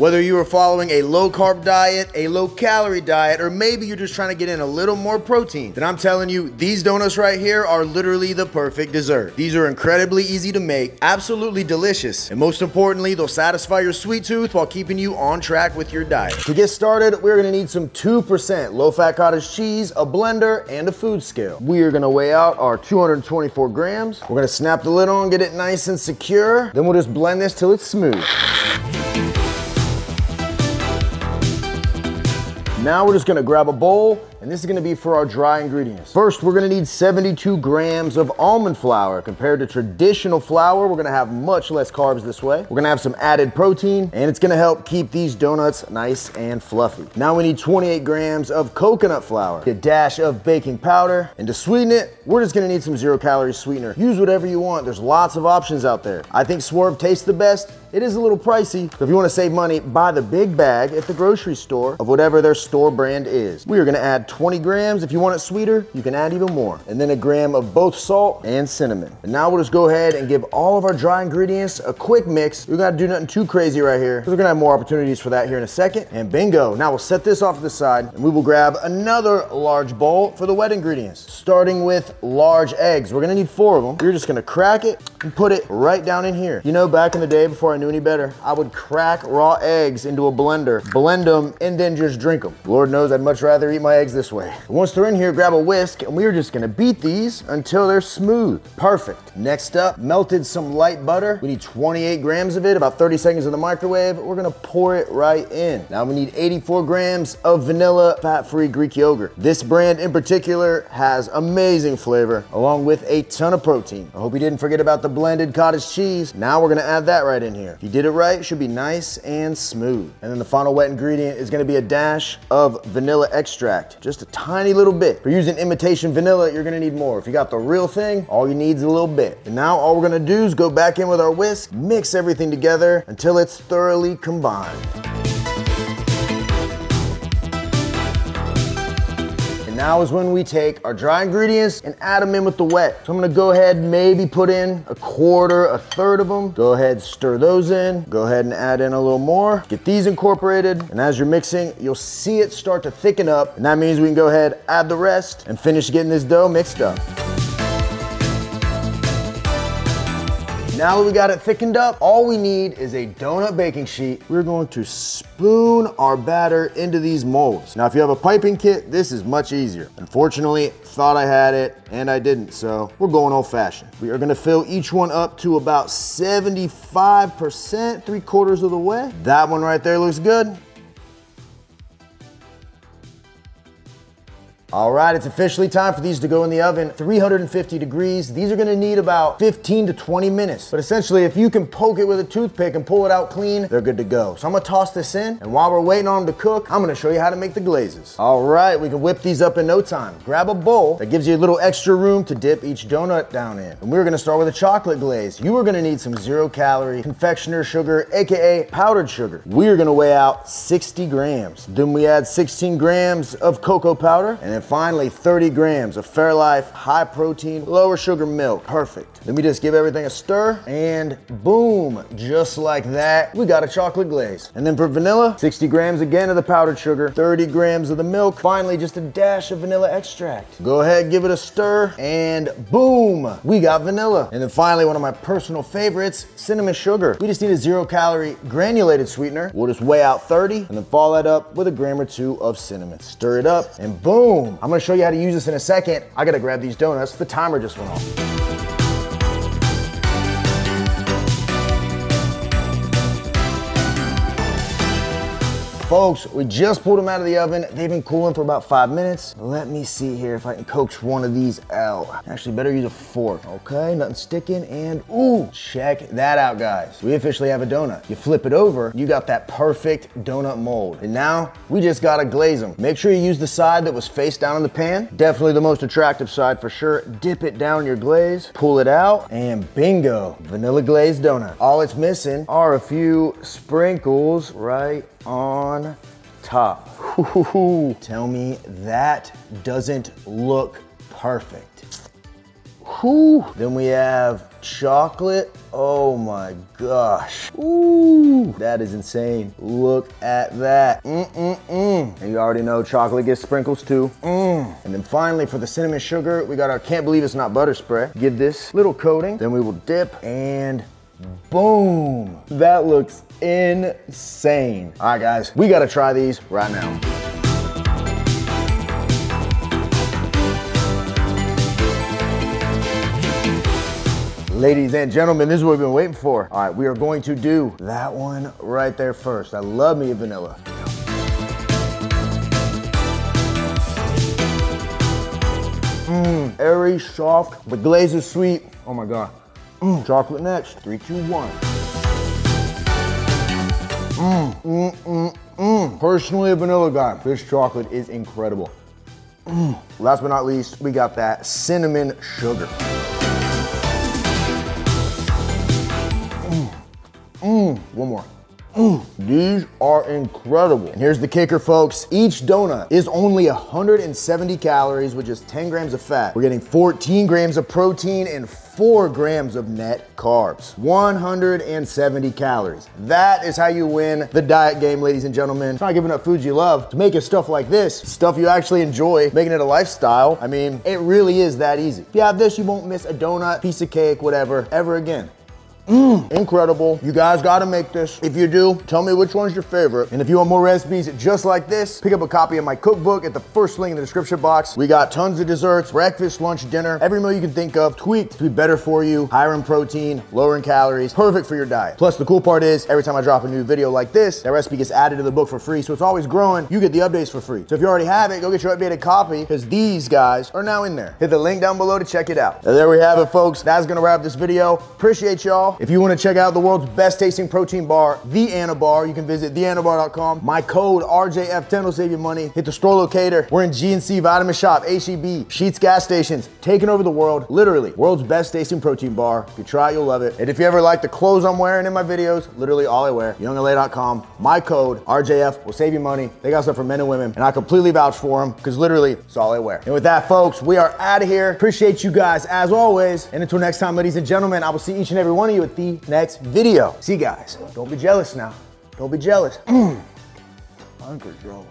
Whether you are following a low carb diet, a low calorie diet, or maybe you're just trying to get in a little more protein, then I'm telling you, these donuts right here are literally the perfect dessert. These are incredibly easy to make, absolutely delicious, and most importantly, they'll satisfy your sweet tooth while keeping you on track with your diet. To get started, we're gonna need some 2% low-fat cottage cheese, a blender, and a food scale. We are gonna weigh out our 224 grams. We're gonna snap the lid on, get it nice and secure. Then we'll just blend this till it's smooth. Now we're just gonna grab a bowl, and this is gonna be for our dry ingredients. First, we're gonna need 72 grams of almond flour. Compared to traditional flour, we're gonna have much less carbs this way. We're gonna have some added protein, and it's gonna help keep these donuts nice and fluffy. Now we need 28 grams of coconut flour, a dash of baking powder, and to sweeten it, we're just gonna need some 0-calorie sweetener. Use whatever you want. There's lots of options out there. I think Swerve tastes the best. It is a little pricey, so if you wanna save money, buy the big bag at the grocery store of whatever their store brand is. We are gonna add 20 grams. If you want it sweeter, you can add even more. And then a gram of both salt and cinnamon. And now we'll just go ahead and give all of our dry ingredients a quick mix. We're gonna do nothing too crazy right here, because we're gonna have more opportunities for that here in a second. And bingo, now we'll set this off to the side, and we will grab another large bowl for the wet ingredients. Starting with large eggs. We're gonna need 4 of them. You're just gonna crack it and put it right down in here. You know, back in the day, before I knew any better, I would crack raw eggs into a blender, blend them, and then just drink them. Lord knows I'd much rather eat my eggs this way. Once they're in here, grab a whisk, and we're just gonna beat these until they're smooth. Perfect. Next up, melted some light butter. We need 28 grams of it, about 30 seconds in the microwave. We're gonna pour it right in. Now we need 84 grams of vanilla fat-free Greek yogurt. This brand in particular has amazing flavor, along with a ton of protein. I hope you didn't forget about the blended cottage cheese. Now we're gonna add that right in here. If you did it right, it should be nice and smooth. And then the final wet ingredient is gonna be a dash of vanilla extract, just a tiny little bit. If you're using imitation vanilla, you're gonna need more. If you got the real thing, all you need is a little bit. And now all we're gonna do is go back in with our whisk, mix everything together until it's thoroughly combined. Now is when we take our dry ingredients and add them in with the wet. So I'm gonna go ahead and maybe put in a quarter, a third of them. Go ahead, stir those in. Go ahead and add in a little more. Get these incorporated. And as you're mixing, you'll see it start to thicken up. And that means we can go ahead, add the rest, and finish getting this dough mixed up. Now that we got it thickened up, all we need is a donut baking sheet. We're going to spoon our batter into these molds. Now, if you have a piping kit, this is much easier. Unfortunately, thought I had it and I didn't, so we're going old fashioned. We are gonna fill each one up to about 75%, 3/4 of the way. That one right there looks good. All right, it's officially time for these to go in the oven, 350 degrees. These are gonna need about 15 to 20 minutes. But essentially, if you can poke it with a toothpick and pull it out clean, they're good to go. So I'm gonna toss this in, and while we're waiting on them to cook, I'm gonna show you how to make the glazes. All right, we can whip these up in no time. Grab a bowl that gives you a little extra room to dip each donut down in. And we're gonna start with a chocolate glaze. You are gonna need some 0-calorie confectioner sugar, AKA powdered sugar. We are gonna weigh out 60 grams. Then we add 16 grams of cocoa powder, and then finally 30 grams of Fairlife high protein, lower sugar milk. Perfect. Then we just give everything a stir, and boom, just like that, we got a chocolate glaze. And then for vanilla, 60 grams again of the powdered sugar, 30 grams of the milk, finally just a dash of vanilla extract. Go ahead, give it a stir, and boom, we got vanilla. And then finally, one of my personal favorites, cinnamon sugar. We just need a 0-calorie granulated sweetener. We'll just weigh out 30, and then follow that up with a gram or 2 of cinnamon. Stir it up, and boom. I'm gonna show you how to use this in a second. I gotta grab these donuts. The timer just went off. Folks, we just pulled them out of the oven. They've been cooling for about 5 minutes. Let me see here if I can coax one of these out. Actually, better use a fork. Okay, nothing sticking, and ooh, check that out, guys. We officially have a donut. You flip it over, you got that perfect donut mold. And now, we just gotta glaze them. Make sure you use the side that was face down in the pan. Definitely the most attractive side for sure. Dip it down your glaze, pull it out, and bingo, vanilla glazed donut. All it's missing are a few sprinkles right on top. Tell me that doesn't look perfect. Whew. Then we have chocolate. Oh my gosh. Ooh, that is insane. Look at that. And you already know chocolate gets sprinkles too. And then finally for the cinnamon sugar, we got our can't believe it's not butter spray. Give this little coating, then we will dip and boom. That looks insane. All right guys, we gotta try these right now. Ladies and gentlemen, this is what we've been waiting for. All right, we are going to do that one right there first. I love me a vanilla. Airy, soft, the glaze is sweet. Oh my God. Chocolate next, 3, 2, 1. Personally a vanilla guy. This chocolate is incredible. Last but not least, we got that cinnamon sugar. One more. These are incredible. And here's the kicker, folks. Each donut is only 170 calories, which is 10 grams of fat. We're getting 14 grams of protein and 4 grams of net carbs. 170 calories. That is how you win the diet game, ladies and gentlemen. It's not giving up foods you love to make it stuff like this, stuff you actually enjoy, making it a lifestyle. I mean, it really is that easy. If you have this, you won't miss a donut, piece of cake, whatever, ever again. Incredible. You guys gotta make this. If you do, tell me which one's your favorite. And if you want more recipes just like this, pick up a copy of my cookbook at the first link in the description box. We got tons of desserts, breakfast, lunch, dinner, every meal you can think of, tweaked to be better for you, higher in protein, lower in calories, perfect for your diet. Plus the cool part is, every time I drop a new video like this, that recipe gets added to the book for free, so it's always growing. You get the updates for free. So if you already have it, go get your updated copy, because these guys are now in there. Hit the link down below to check it out. And there we have it, folks. That's gonna wrap this video. Appreciate y'all. If you wanna check out the world's best tasting protein bar, the ANABAR, you can visit theanabar.com. My code RJF10 will save you money. Hit the store locator. We're in GNC, Vitamin Shop, HEB, Sheetz gas stations, taking over the world. Literally, world's best tasting protein bar. If you try it, you'll love it. And if you ever like the clothes I'm wearing in my videos, literally all I wear, youngla.com. My code RJF will save you money. They got stuff for men and women, and I completely vouch for them because literally it's all I wear. And with that, folks, we are out of here. Appreciate you guys as always. And until next time, ladies and gentlemen, I will see each and every one of you at the next video. See you guys. Don't be jealous now. Don't be jealous. Uncontrollable.